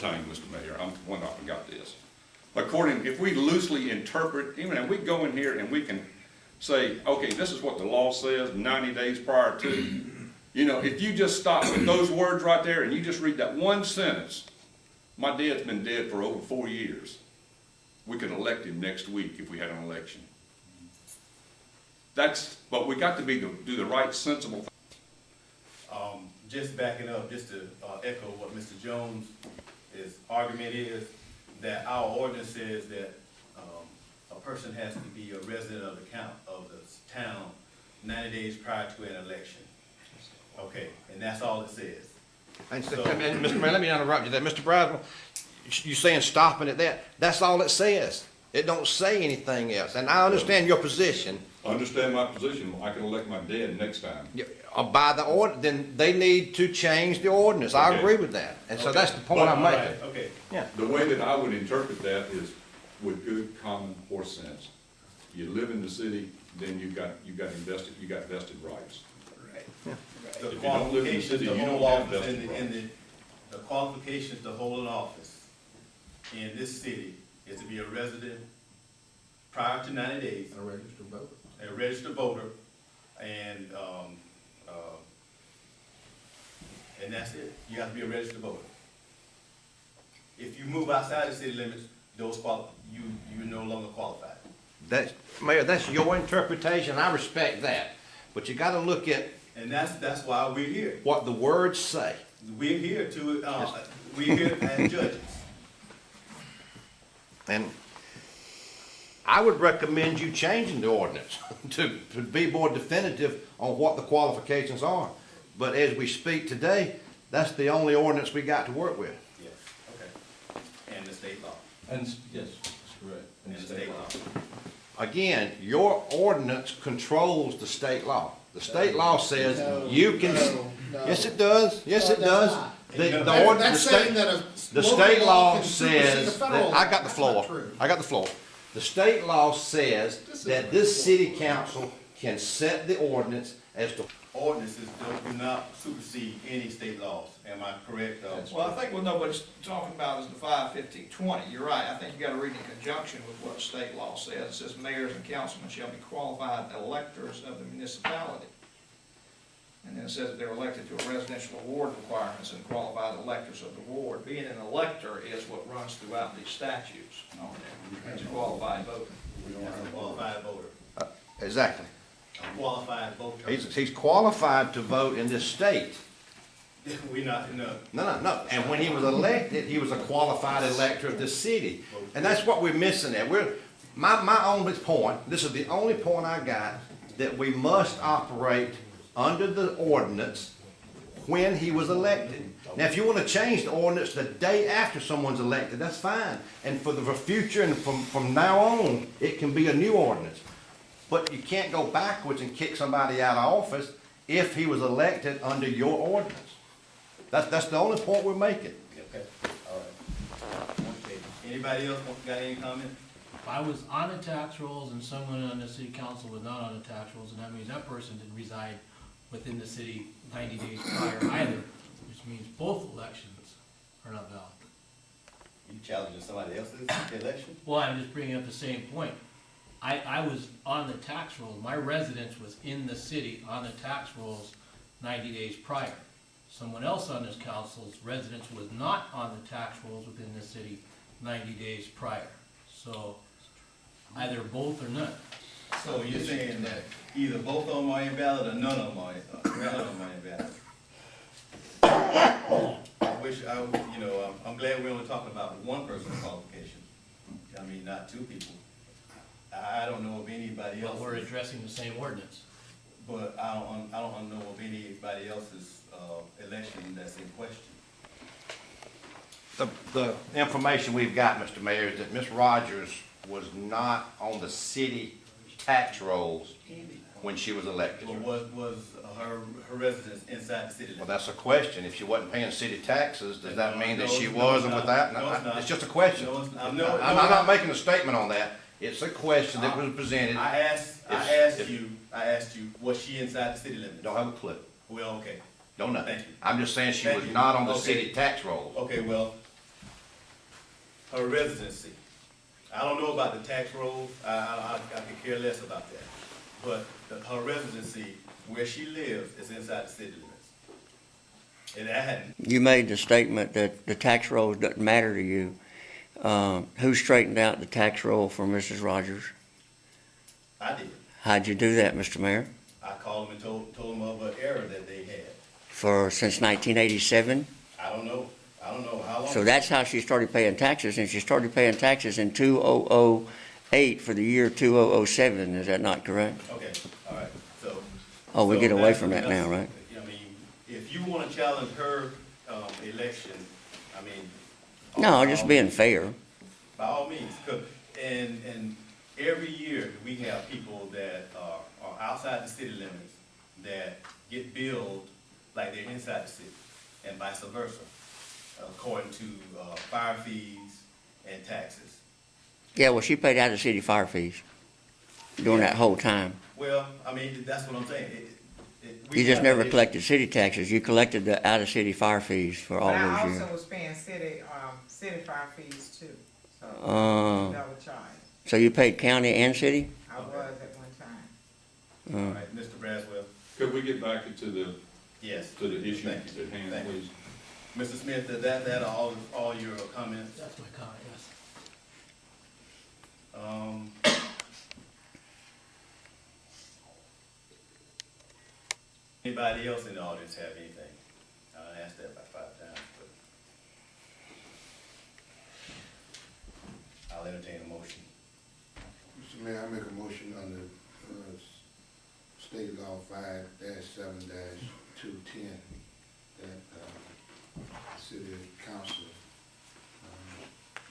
thing, Mr. Mayor, I forgot this. If we loosely interpret, even if we go in here and we can say, okay, this is what the law says 90 days prior to, you know, if you just stop with those words right there and you just read that one sentence, my dad's been dead for over 4 years. We could elect him next week if we had an election. But we got to do the right, sensible thing. Just backing up, just to echo what Mr. Jones' argument is, that our ordinance says that a person has to be a resident of the town 90 days prior to an election. Okay, and that's all it says. And Mr. Mayor, let me interrupt you there. Mr. Braswell, you saying stopping at that? That's all it says. It don't say anything else. And I understand your position. I understand my position. I can elect my dad next time. By the order, then they need to change the ordinance. I agree with that. And so that's the point I'm making. Right, okay. Yeah. The way that I would interpret that is with good common horse sense. You live in the city, then you got vested rights. Right. Yeah. The If you don't live in the city, you don't have vested rights. The qualifications to hold an office in this city is to be a resident prior to 90 days. A registered voter. A registered voter, and that's it. You have to be a registered voter. If you move outside the city limits, you're no longer qualified. Mayor, that's your interpretation. I respect that. But you got to look at. And that's why we're here. What the words say. We're here as judges. And I would recommend you changing the ordinance to be more definitive on what the qualifications are. But as we speak today, that's the only ordinance we got to work with. Yes, okay. And the state law. And, yes, that's correct. And the state law. Again, your ordinance controls the state law. The state law says you can. Yes, it does. Yes, it does. The state law says that, I got the floor. I got the floor. The state law says that this city council can set the ordinance as to. Ordinances do not supersede any state laws. Am I correct? Well, I think what nobody's talking about is the 51520. You're right. I think you got to read in conjunction with what state law says. It says mayors and councilmen shall be qualified electors of the municipality. And then it says that they're elected to a residential award requirements and qualified electors of the ward. Being an elector is what runs throughout these statutes on there. It's a qualified voter. We don't have a qualified voter. Exactly. A qualified voter. He's qualified to vote in this state. We're not, no. No. And when he was elected, he was a qualified elector of this city. And that's what we're missing there. My only point, this is the only point I got, that we must operate under the ordinance when he was elected. Now, if you want to change the ordinance the day after someone's elected, that's fine. And for the future and from now on, it can be a new ordinance. But you can't go backwards and kick somebody out of office if he was elected under your ordinance. That's the only point we're making. Okay, all right. Okay. Anybody else got any comment? If I was on the tax rolls and someone on the city council was not on the tax rolls, and that means that person didn't reside within the city 90 days prior either, which means both elections are not valid. You challenging somebody else's election? Well, I'm just bringing up the same point. I was on the tax rolls. My residence was in the city on the tax rolls 90 days prior. Someone else on this council's residence was not on the tax rolls within the city 90 days prior. So either both or none. So you're saying that either both of them are invalid or none of them are invalid? I'm glad we're only talking about one person's qualification. I mean, not two people. I don't know of anybody else. But we're addressing the same ordinance. But I don't know of anybody else's election that's in question. The information we've got, Mr. Mayor, is that Ms. Rogers was not on the city tax rolls when she was elected. Well, was her residence inside the city limits? Well, that's a question. If she wasn't paying city taxes, does that mean that she No, wasn't it's with that? not. No, it's not. It's just a question. No, it's not. I'm not making a statement on that. It's a question that was presented. I asked you, was she inside the city limits? Don't have a clue. Well, okay. Don't know. Thank you. I'm just saying she Thank was you. not on the Okay. city tax rolls. Okay, well, her residency. I don't know about the tax rolls, I could care less about that. But her residency, where she lives, is inside the city limits. And I hadn't, You made the statement that the tax rolls doesn't matter to you. Who straightened out the tax roll for Mrs. Rogers? I did. How'd you do that, Mr. Mayor? I called them and told them of an error that they had. Since 1987? I don't know how long. So that's how she started paying taxes, and she started paying taxes in 2008 for the year 2007. Is that not correct? Okay, all right, so. Oh, we so get away that's- from that now, right? I mean, if you wanna challenge her, election, I mean. No, just being fair. By all means, and every year, we have people that are outside the city limits that get billed like they're inside the city, and vice versa, according to, fire fees and taxes. Yeah, well, she paid out of city fire fees during that whole time. Well, I mean, that's what I'm saying. We You just have never that issue. collected city taxes. You collected the out-of-city fire fees for all But I those years. also was paying city fire fees too, so Uh, double charge. So you paid county and city? I was at one time. All right, Mr. Braswell, Could we get back to the yes. issue at Thank you. hand, Thank you. please? Mr. Smith, that all your comments? That's my comment, yes. Anybody else in the audience have anything? I asked that about 5 times, but I'll entertain a motion. Mr. Mayor, I make a motion under, State Law 5-7-210 that, the City Council,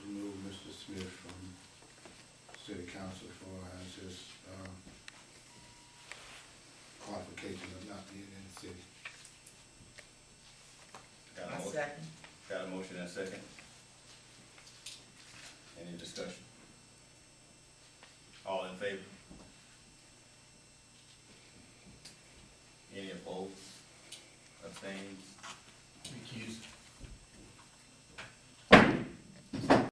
remove Mr. Smith from City Council for his, qualification of not being in the city. Got a I motion? second. Got a motion and a second? Any discussion? All in favor? Any opposed? Abstained?